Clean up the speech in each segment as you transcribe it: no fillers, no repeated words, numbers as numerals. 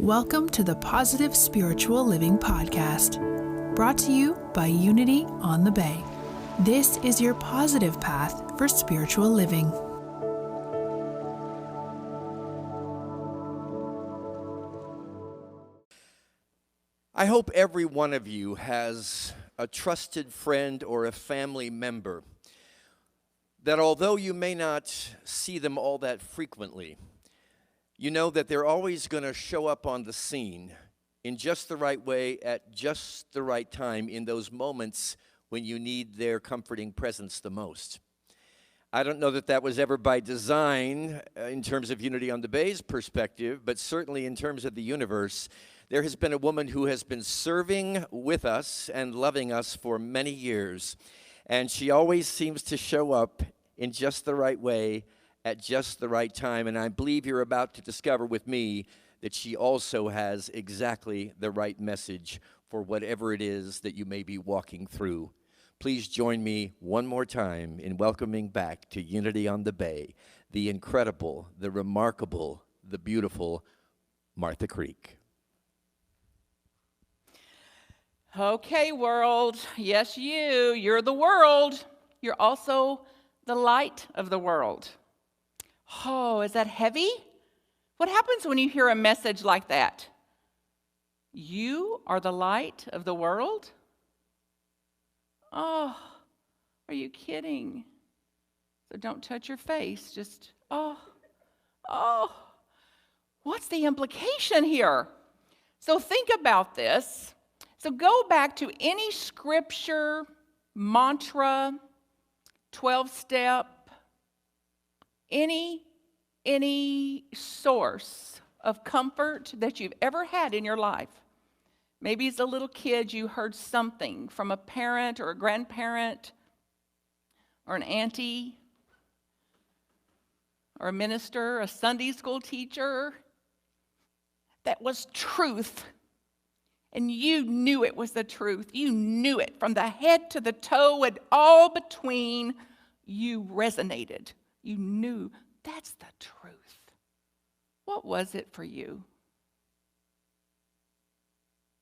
Welcome to the Positive Spiritual Living Podcast, brought to you by Unity on the Bay. This is your positive path for spiritual living. I hope every one of you has a trusted friend or a family member that although you may not see them all that frequently, you know that they're always going to show up on the scene in just the right way at just the right time in those moments when you need their comforting presence the most. I don't know that that was ever by design in terms of Unity on the Bay's perspective, but certainly in terms of the universe, there has been a woman who has been serving with us and loving us for many years, and she always seems to show up in just the right way at just the right time, and I believe you're about to discover with me that she also has exactly the right message for whatever it is that you may be walking through. Please join me one more time in welcoming back to Unity on the Bay the incredible, the remarkable, the beautiful Martha Creek. Okay, world. Yes, you're the world. You're also the light of the world. Oh, is that heavy? What happens when you hear a message like that? You are the light of the world? Oh, are you kidding? So don't touch your face. Just, oh. What's the implication here? So think about this. So go back to any scripture, mantra, 12-step, any source of comfort that you've ever had in your life. Maybe as a little kid you heard something from a parent or a grandparent or an auntie or a minister, a Sunday school teacher, that was truth. And you knew it was the truth. You knew it from the head to the toe and all between. You resonated. You knew that's the truth. What was it for you?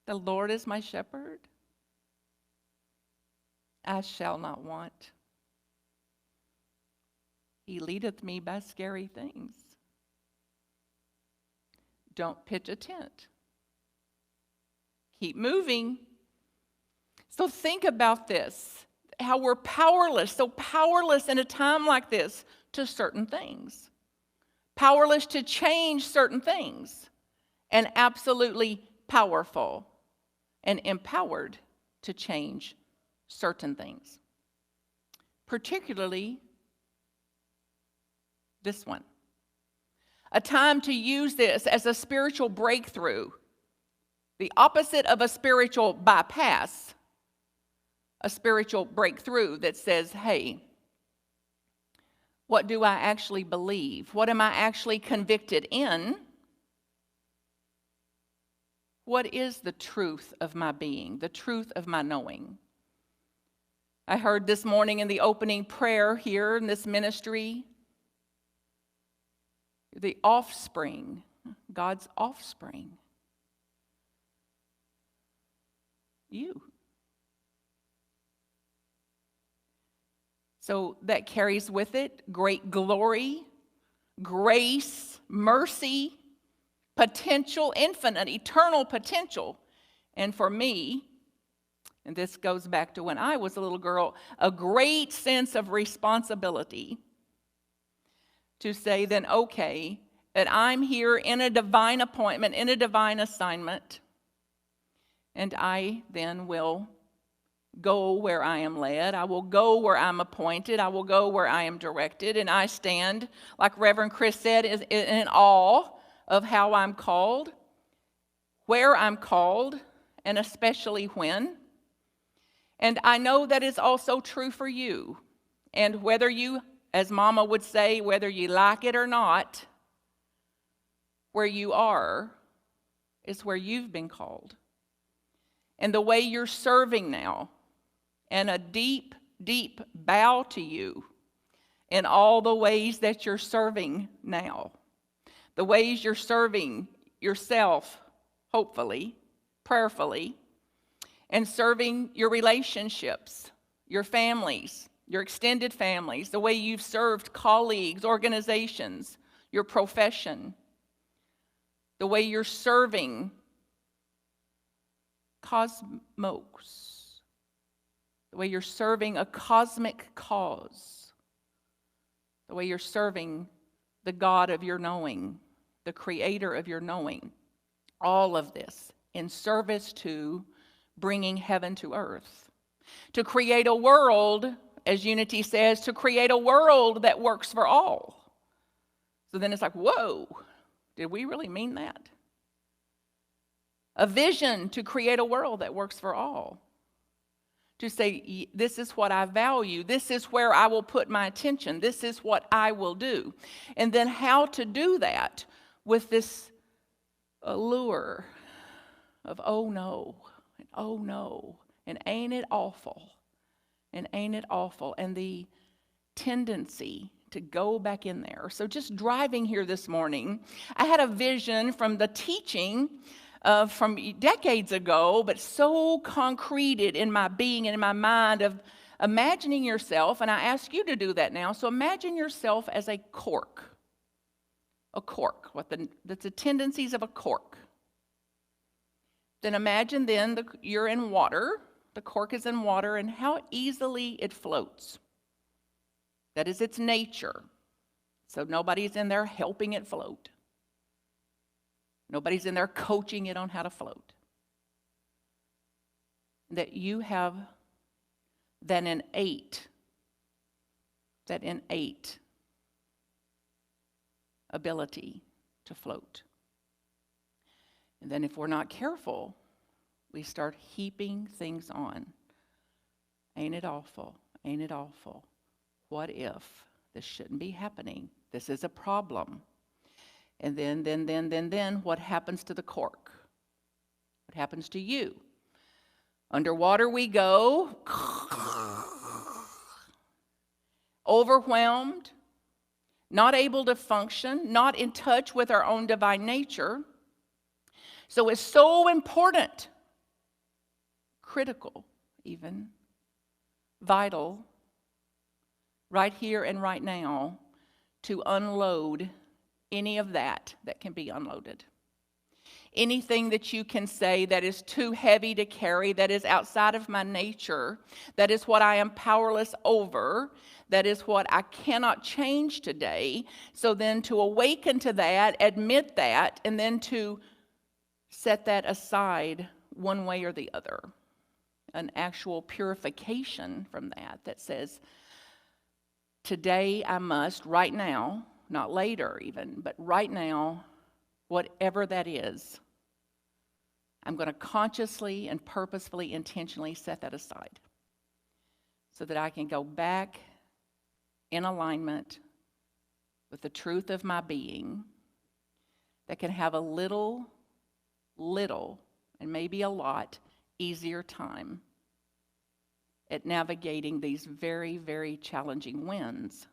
The Lord is my shepherd. I shall not want. He leadeth me by scary things. Don't pitch a tent. Keep moving. So think about this, how we're powerless, so powerless in a time like this to certain things. Powerless to change certain things, and absolutely powerful and empowered to change certain things. Particularly this one. A time to use this as a spiritual breakthrough. The opposite of a spiritual bypass, a spiritual breakthrough that says, hey, what do I actually believe? What am I actually convicted in? What is the truth of my being, the truth of my knowing? I heard this morning in the opening prayer here in this ministry, the offspring, God's offspring. You. So that carries with it great glory, grace, mercy, potential, infinite, eternal potential. And for me, and this goes back to when I was a little girl, a great sense of responsibility to say then, okay, that I'm here in a divine appointment, in a divine assignment, and I then will go where I am led. I will go where I'm appointed. I will go where I am directed. And I stand, like Reverend Chris said, in awe of how I'm called, where I'm called, and especially when. And I know that is also true for you. And whether you, as Mama would say, whether you like it or not, where you are is where you've been called. And the way you're serving now, and a deep, deep bow to you in all the ways that you're serving now. The ways you're serving yourself hopefully, prayerfully, and serving your relationships, your families, your extended families, the way you've served colleagues, organizations, your profession, the way you're serving cosmos, the way you're serving a cosmic cause, the way you're serving the God of your knowing, the creator of your knowing. All of this in service to bringing heaven to earth. To create a world, as Unity says, to create a world that works for all. So then it's like, whoa, did we really mean that? A vision to create a world that works for all. To say, this is what I value. This is where I will put my attention. This is what I will do. And then how to do that with this allure of, oh no, and ain't it awful, and ain't it awful, and the tendency to go back in there. So just driving here this morning, I had a vision from the teaching from decades ago, but so concreted in my being and in my mind of imagining yourself, and I ask you to do that now. So imagine yourself as a cork. A cork, that's the tendencies of a cork. Then imagine you're in water, the cork is in water, and how easily it floats. That is its nature. So nobody's in there helping it float. Nobody's in there coaching it on how to float. That you have that innate ability to float. And then if we're not careful, we start heaping things on. Ain't it awful? Ain't it awful? What if this shouldn't be happening? This is a problem. And then what happens to the cork? What happens to you? Underwater we go, overwhelmed, not able to function, not in touch with our own divine nature. So it's so important, critical even, vital, right here and right now, to unload any of that can be unloaded. Anything that you can say that is too heavy to carry, that is outside of my nature, that is what I am powerless over, that is what I cannot change today. So then to awaken to that, admit that, and then to set that aside one way or the other. An actual purification from that says, today I must, right now, not later even, but right now, whatever that is, I'm going to consciously and purposefully, intentionally set that aside so that I can go back in alignment with the truth of my being that can have a little, and maybe a lot easier time at navigating these very, very challenging winds.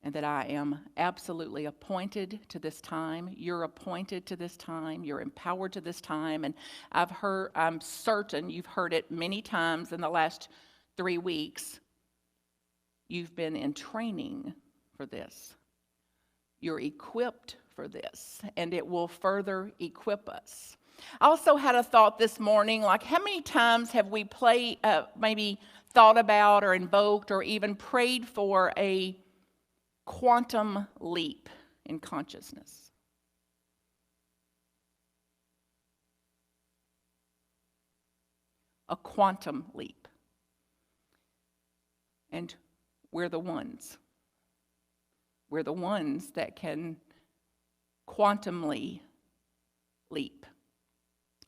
And that I am absolutely appointed to this time. You're appointed to this time. You're empowered to this time. And I'm certain you've heard it many times in the last 3 weeks. You've been in training for this. You're equipped for this, and it will further equip us. I also had a thought this morning, like how many times have we maybe thought about or invoked or even prayed for a quantum leap in consciousness? A quantum leap. And we're the ones. We're the ones that can quantumly leap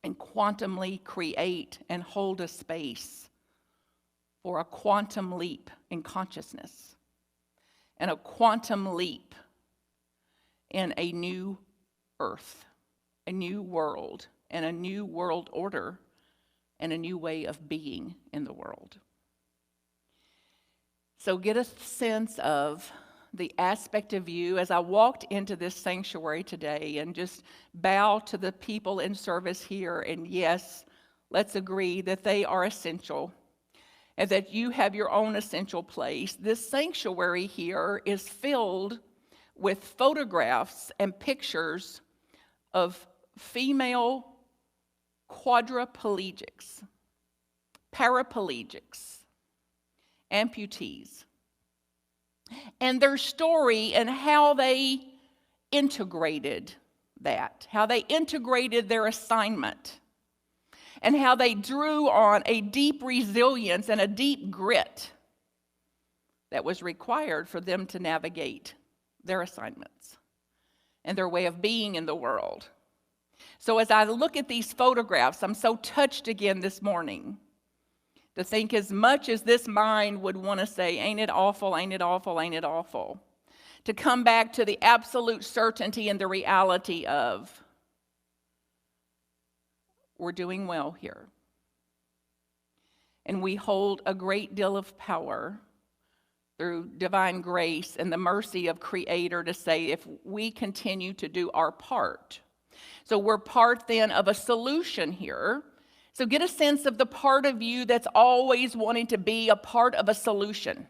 and quantumly create and hold a space for a quantum leap in consciousness and a quantum leap in a new earth, a new world, and a new world order, and a new way of being in the world. So get a sense of the aspect of you as I walked into this sanctuary today and just bow to the people in service here. And yes, let's agree that they are essential and that you have your own essential place. This sanctuary here is filled with photographs and pictures of female quadriplegics, paraplegics, amputees, and their story and how they integrated that, how they integrated their assignment, and how they drew on a deep resilience and a deep grit that was required for them to navigate their assignments and their way of being in the world. So as I look at these photographs, I'm so touched again this morning to think, as much as this mind would want to say, ain't it awful, ain't it awful, ain't it awful, to come back to the absolute certainty and the reality of, we're doing well here. And we hold a great deal of power through divine grace and the mercy of Creator to say, if we continue to do our part. So we're part then of a solution here. So get a sense of the part of you that's always wanting to be a part of a solution,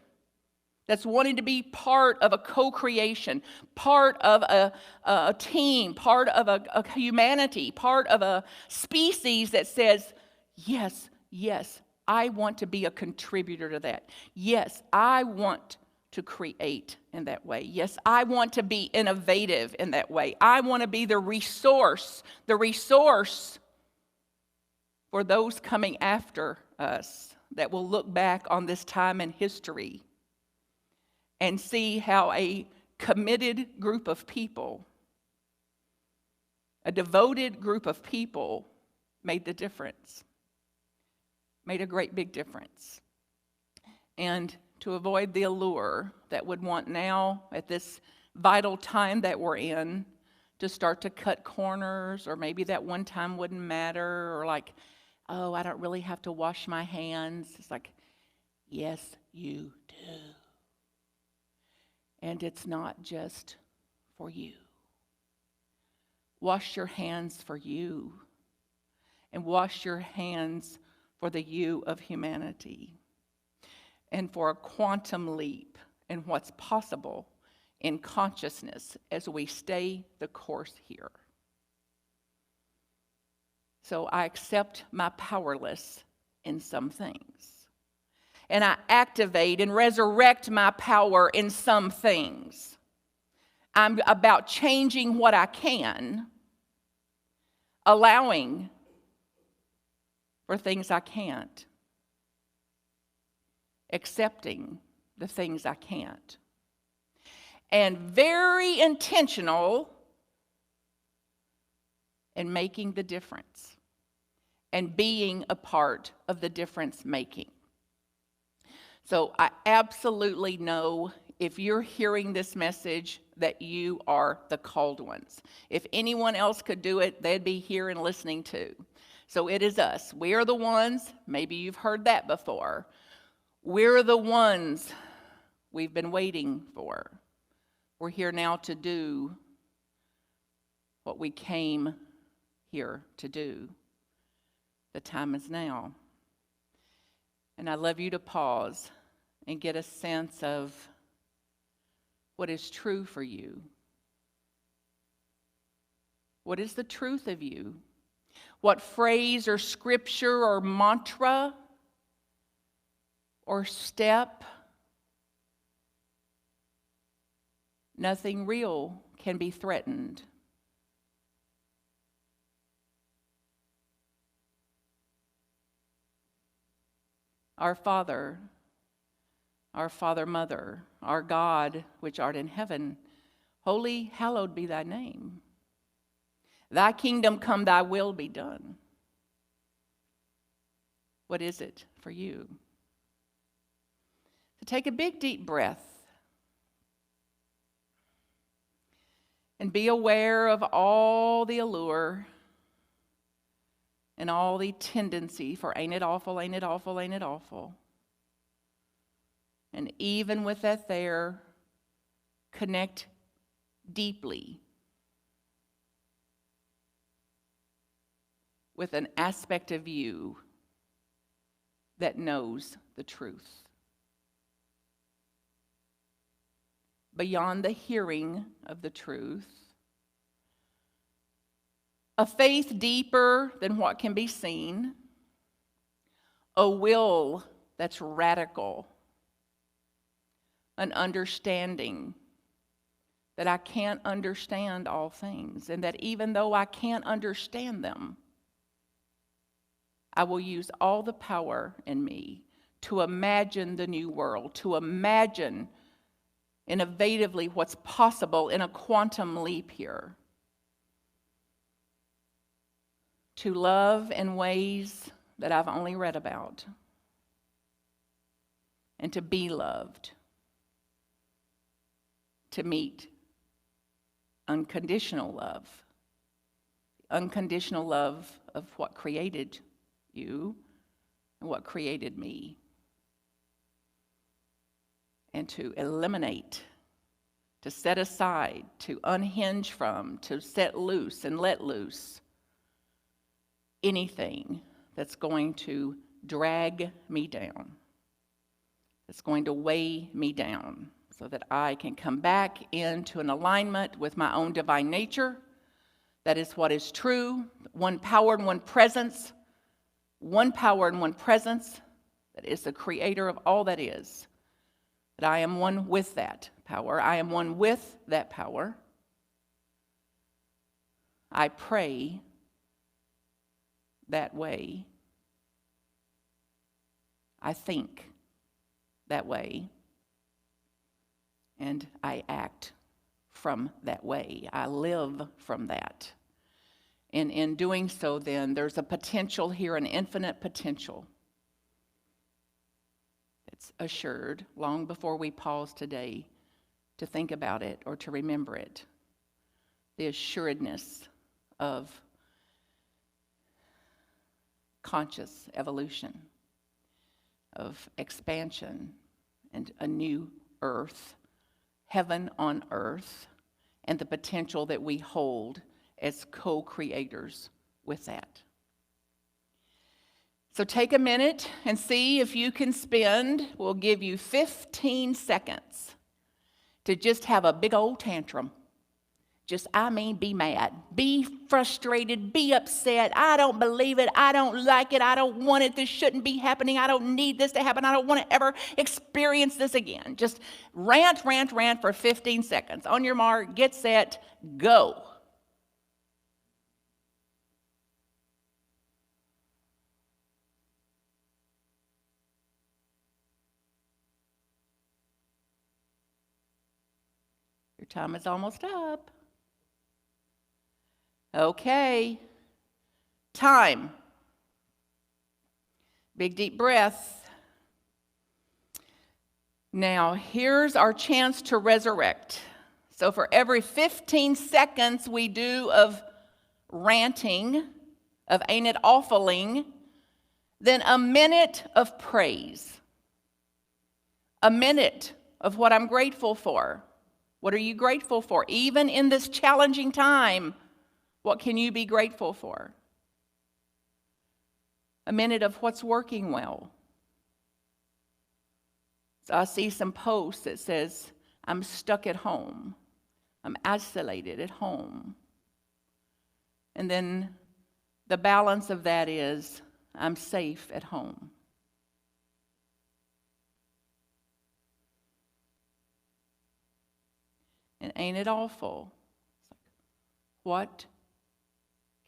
that's wanting to be part of a co-creation, part of a team, part of a humanity, part of a species that says, yes, yes, I want to be a contributor to that. Yes, I want to create in that way. Yes, I want to be innovative in that way. I want to be the resource for those coming after us that will look back on this time in history and see how a committed group of people, a devoted group of people made the difference, made a great big difference. And to avoid the allure that would want now, at this vital time that we're in, to start to cut corners, or maybe that one time wouldn't matter, or like, oh, I don't really have to wash my hands. It's like, yes, you do. And it's not just for you. Wash your hands for you, and wash your hands for the you of humanity, and for a quantum leap in what's possible in consciousness as we stay the course here. So I accept my powerless in some things. And I activate and resurrect my power in some things. I'm about changing what I can, allowing for things I can't, accepting the things I can't, and very intentional in making the difference and being a part of the difference making. So I absolutely know, if you're hearing this message, that you are the called ones. If anyone else could do it, they'd be here and listening too. So it is us. We are the ones. Maybe you've heard that before. We're the ones we've been waiting for. We're here now to do what we came here to do. The time is now. And I'd love you to pause and get a sense of what is true for you. What is the truth of you? What phrase or scripture or mantra or step? Nothing real can be threatened. Our Father, Mother, our God, which art in heaven, holy, hallowed be thy name. Thy kingdom come, thy will be done. What is it for you? So take a big, deep breath and be aware of all the allure and all the tendency for ain't it awful, ain't it awful, ain't it awful. And even with that there, connect deeply with an aspect of you that knows the truth. Beyond the hearing of the truth, a faith deeper than what can be seen, a will that's radical, an understanding that I can't understand all things, and that even though I can't understand them, I will use all the power in me to imagine the new world, to imagine innovatively what's possible in a quantum leap here, to love in ways that I've only read about, and to be loved, to meet unconditional love of what created you and what created me, and to eliminate, to set aside, to unhinge from, to set loose and let loose anything that's going to drag me down, that's going to weigh me down, so that I can come back into an alignment with my own divine nature. That is what is true. One power and one presence. One power and one presence that is the creator of all that is. That I am one with that power. I am one with that power. I pray that way. I think that way. And I act from that way. I live from that. And in doing so, then, there's a potential here, an infinite potential. It's assured long before we pause today to think about it or to remember it. The assuredness of conscious evolution, of expansion, and a new earth, heaven on earth, and the potential that we hold as co-creators with that. So take a minute and see if you can spend, we'll give you 15 seconds to just have a big old tantrum. Be mad, be frustrated, be upset. I don't believe it. I don't like it. I don't want it. This shouldn't be happening. I don't need this to happen. I don't want to ever experience this again. Just rant for 15 seconds. On your mark, get set, go. Your time is almost up. Okay, time. Big deep breath. Now, here's our chance to resurrect. So for every 15 seconds we do of ranting, of ain't it awfuling, then a minute of praise. A minute of what I'm grateful for. What are you grateful for? Even in this challenging time, what can you be grateful for? A minute of what's working well. So I see some posts that says, I'm stuck at home. I'm isolated at home. And then the balance of that is, I'm safe at home. And ain't it awful? What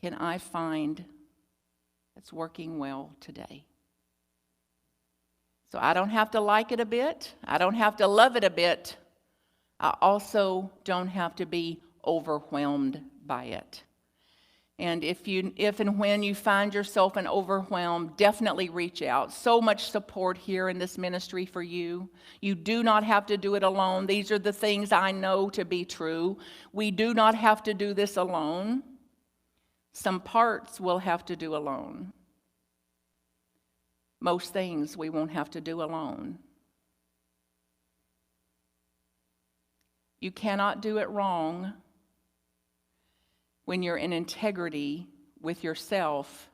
can I find that's working well today? So I don't have to like it a bit. I don't have to love it a bit. I also don't have to be overwhelmed by it. And if and when you find yourself in overwhelm, definitely reach out. So much support here in this ministry for you. You do not have to do it alone. These are the things I know to be true. We do not have to do this alone. Some parts we'll have to do alone. Most things we won't have to do alone. You cannot do it wrong when you're in integrity with yourself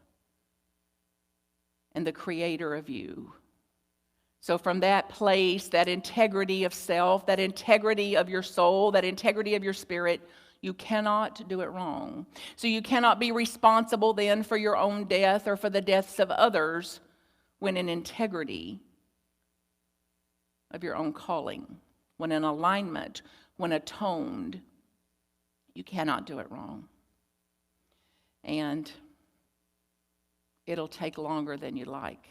and the creator of you. So from that place, that integrity of self, that integrity of your soul, that integrity of your spirit, you cannot do it wrong. So you cannot be responsible then for your own death or for the deaths of others when in integrity of your own calling, when in alignment, when atoned. You cannot do it wrong. And it'll take longer than you like.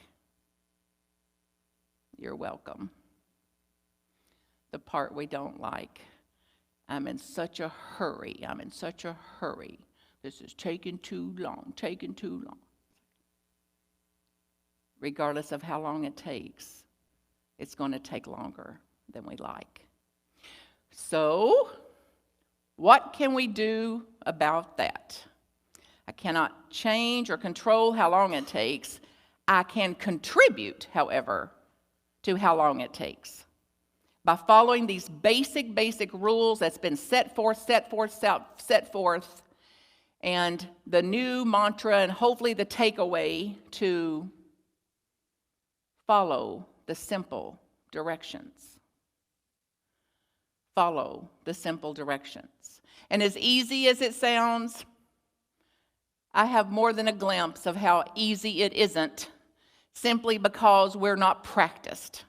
You're welcome. The part we don't like. I'm in such a hurry. I'm in such a hurry. This is taking too long, taking too long. Regardless of how long it takes, it's going to take longer than we like. So, what can we do about that? I cannot change or control how long it takes. I can contribute, however, to how long it takes. By following these basic rules that's been set forth, and the new mantra and hopefully the takeaway to follow the simple directions. Follow the simple directions. And as easy as it sounds, I have more than a glimpse of how easy it isn't, simply because we're not practiced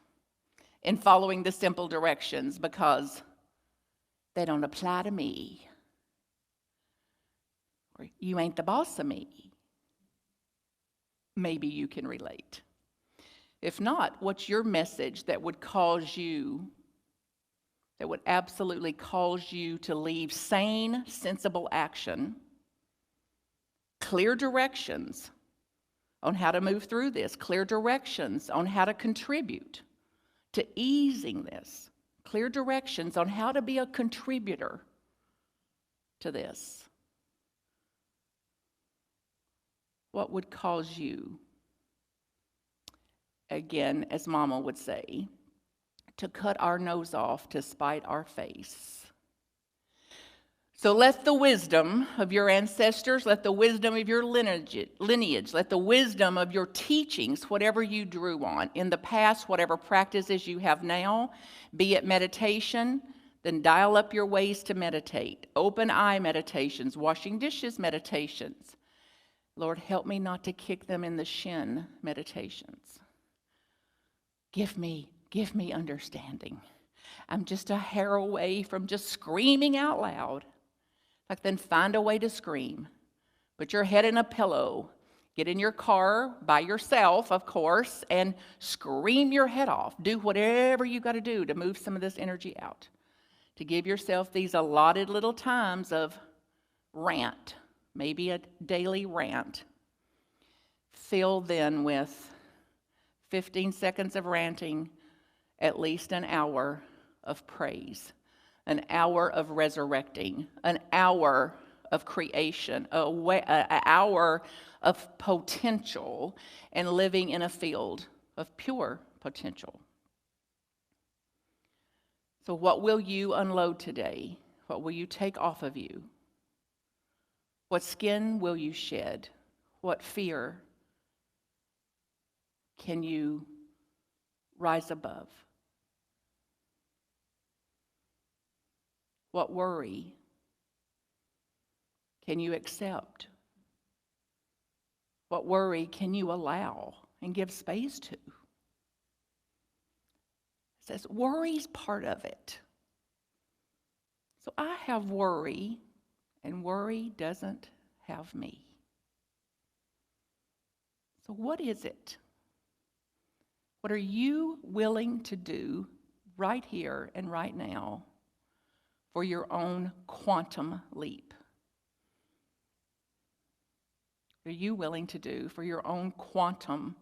in following the simple directions, because they don't apply to me. Or you ain't the boss of me. Maybe you can relate. If not, what's your message that would absolutely cause you to leave sane, sensible action, clear directions on how to move through this, clear directions on how to contribute to easing this, clear directions on how to be a contributor to this? What would cause you, again, as Mama would say, to cut our nose off to spite our face? So let the wisdom of your ancestors, let the wisdom of your lineage, let the wisdom of your teachings, whatever you drew on in the past, whatever practices you have now, be it meditation, then dial up your ways to meditate. Open eye meditations, washing dishes meditations. Lord, help me not to kick them in the shin meditations. Give me understanding. I'm just a hair away from just screaming out loud. Like, then find a way to scream. Put your head in a pillow. Get in your car by yourself, of course, and scream your head off. Do whatever you got to do to move some of this energy out. To give yourself these allotted little times of rant, maybe a daily rant. Fill then with 15 seconds of ranting, at least an hour of praise. An hour of resurrecting, an hour of creation, an hour of potential, and living in a field of pure potential. So what will you unload today? What will you take off of you? What skin will you shed? What fear can you rise above? What worry can you accept? What worry can you allow and give space to? It says worry's part of it. So I have worry, and worry doesn't have me. So what is it? What are you willing to do right here and right now for your own quantum leap? What are you willing to do for your own quantum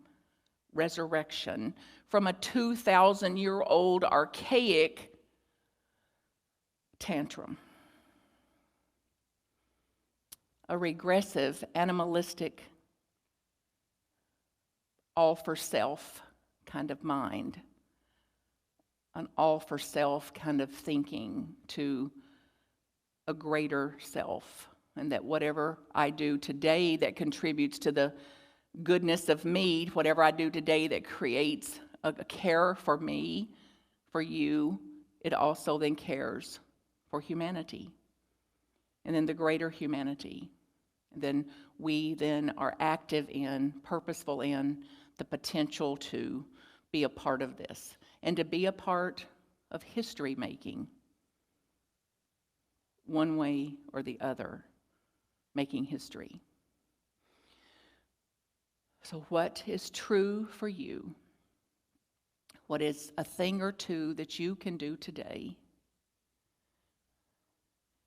resurrection from a 2,000-year-old archaic tantrum? A regressive, animalistic, all for self kind of mind. an all for self kind of thinking to a greater self, and that whatever I do today that contributes to the goodness of me, whatever I do today that creates a care for me, for you, it also then cares for humanity, and then the greater humanity. And then we then are active in, purposeful in the potential to be a part of this and to be a part of history making, one way or the other, making history. So what is true for you? What is a thing or two that you can do today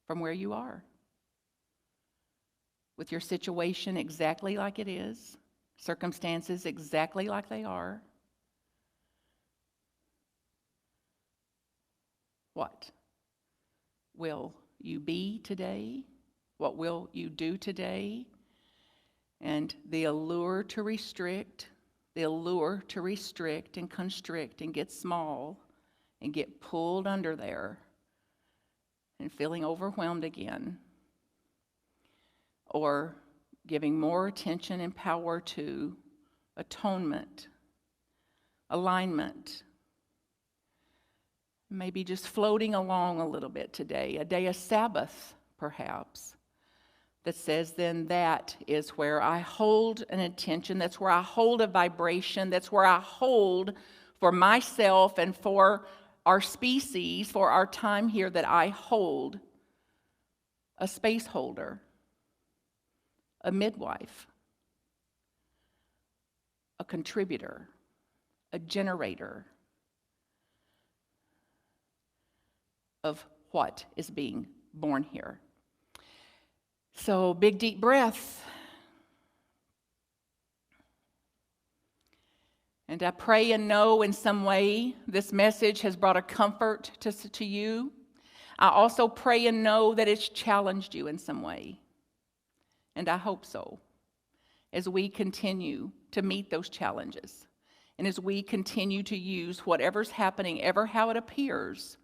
from where you are? With your situation exactly like it is, circumstances exactly like they are. What will you be today? What will you do today? And the allure to restrict and constrict and get small and get pulled under there and feeling overwhelmed again, or giving more attention and power to atonement, alignment, maybe just floating along a little bit today, a day of Sabbath perhaps, that says then that is where I hold an intention, that's where I hold a vibration, that's where I hold for myself and for our species, for our time here, that I hold a space holder, a midwife, a contributor, a generator of what is being born here. So, big deep breath. And I pray and know in some way this message has brought a comfort to you. I also pray and know that it's challenged you in some way. And I hope so, as we continue to meet those challenges. And as we continue to use whatever's happening, ever how it appears,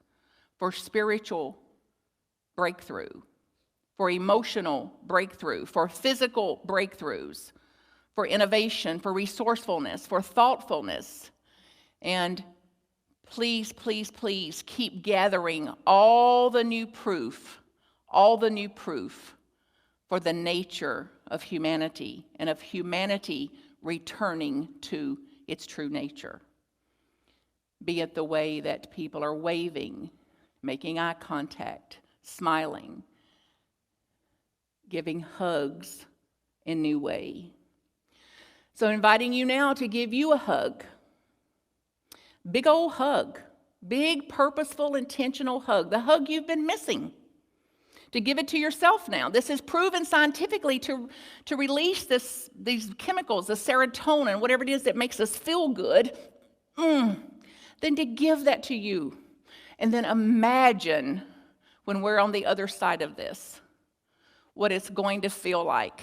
for spiritual breakthrough, for emotional breakthrough, for physical breakthroughs, for innovation, for resourcefulness, for thoughtfulness. And please, please, please keep gathering all the new proof for the nature of humanity and of humanity returning to its true nature. Be it the way that people are waving, making eye contact, smiling, giving hugs in new way. So inviting you now to give you a hug. Big old hug. Big, purposeful, intentional hug. The hug you've been missing. To give it to yourself now. This is proven scientifically to release these chemicals, the serotonin, whatever it is that makes us feel good. Then to give that to you. And then imagine when we're on the other side of this, what it's going to feel like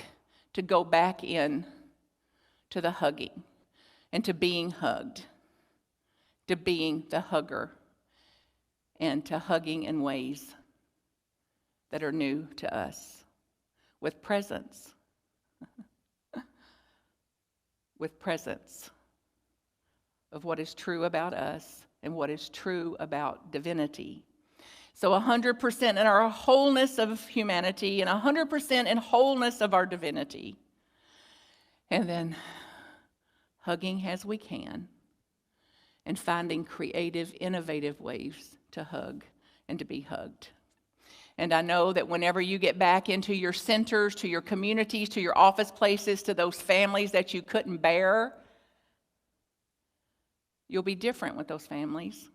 to go back in to the hugging and to being hugged, to being the hugger, and to hugging in ways that are new to us, with presence, with presence of what is true about us and what is true about divinity. So 100% in our wholeness of humanity and 100% in wholeness of our divinity. And then hugging as we can and finding creative, innovative ways to hug and to be hugged. And I know that whenever you get back into your centers, to your communities, to your office places, to those families that you couldn't bear, you'll be different with those families.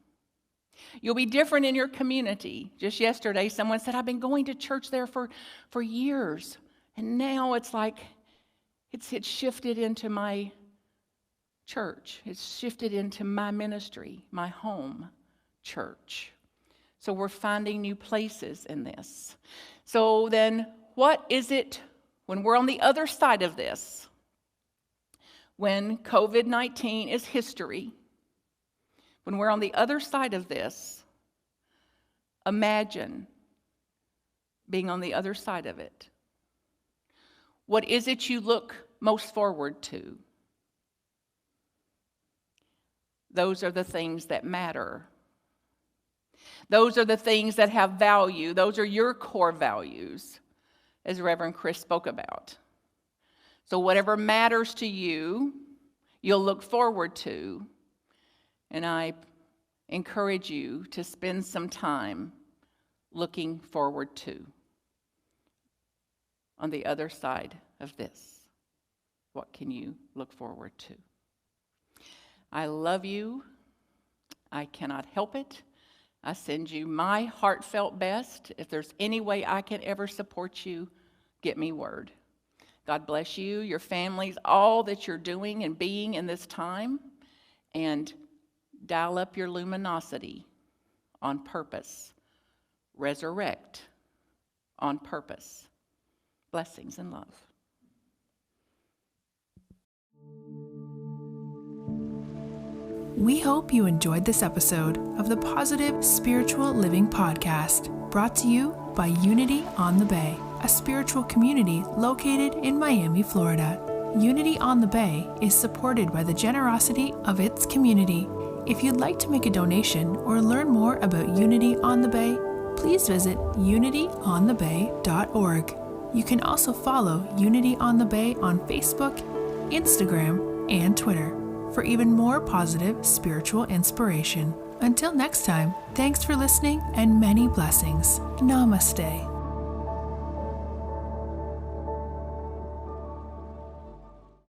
You'll be different in your community. Just yesterday, someone said, I've been going to church there for years. And now it's like, it's shifted into my church. It's shifted into my ministry, my home church. So we're finding new places in this. So then what is it when we're on the other side of this? When COVID-19 is history, When we're on the other side of this, imagine being on the other side of it. What is it you look most forward to? Those are the things that matter. Those are the things that have value. Those are your core values, as Reverend Chris spoke about. So whatever matters to you, you'll look forward to. And I encourage you to spend some time looking forward to. On the other side of this, what can you look forward to? I love you. I cannot help it. I send you my heartfelt best. If there's any way I can ever support you, get me word. God bless you, your families, all that you're doing and being in this time, and dial up your luminosity on purpose. Resurrect on purpose. Blessings and love. We hope you enjoyed this episode of the Positive Spiritual Living Podcast, brought to you by Unity on the Bay, a spiritual community located in Miami, Florida. Unity on the Bay is supported by the generosity of its community. If you'd like to make a donation or learn more about Unity on the Bay, please visit unityonthebay.org. You can also follow Unity on the Bay on Facebook, Instagram, and Twitter for even more positive spiritual inspiration. Until next time, thanks for listening and many blessings. Namaste.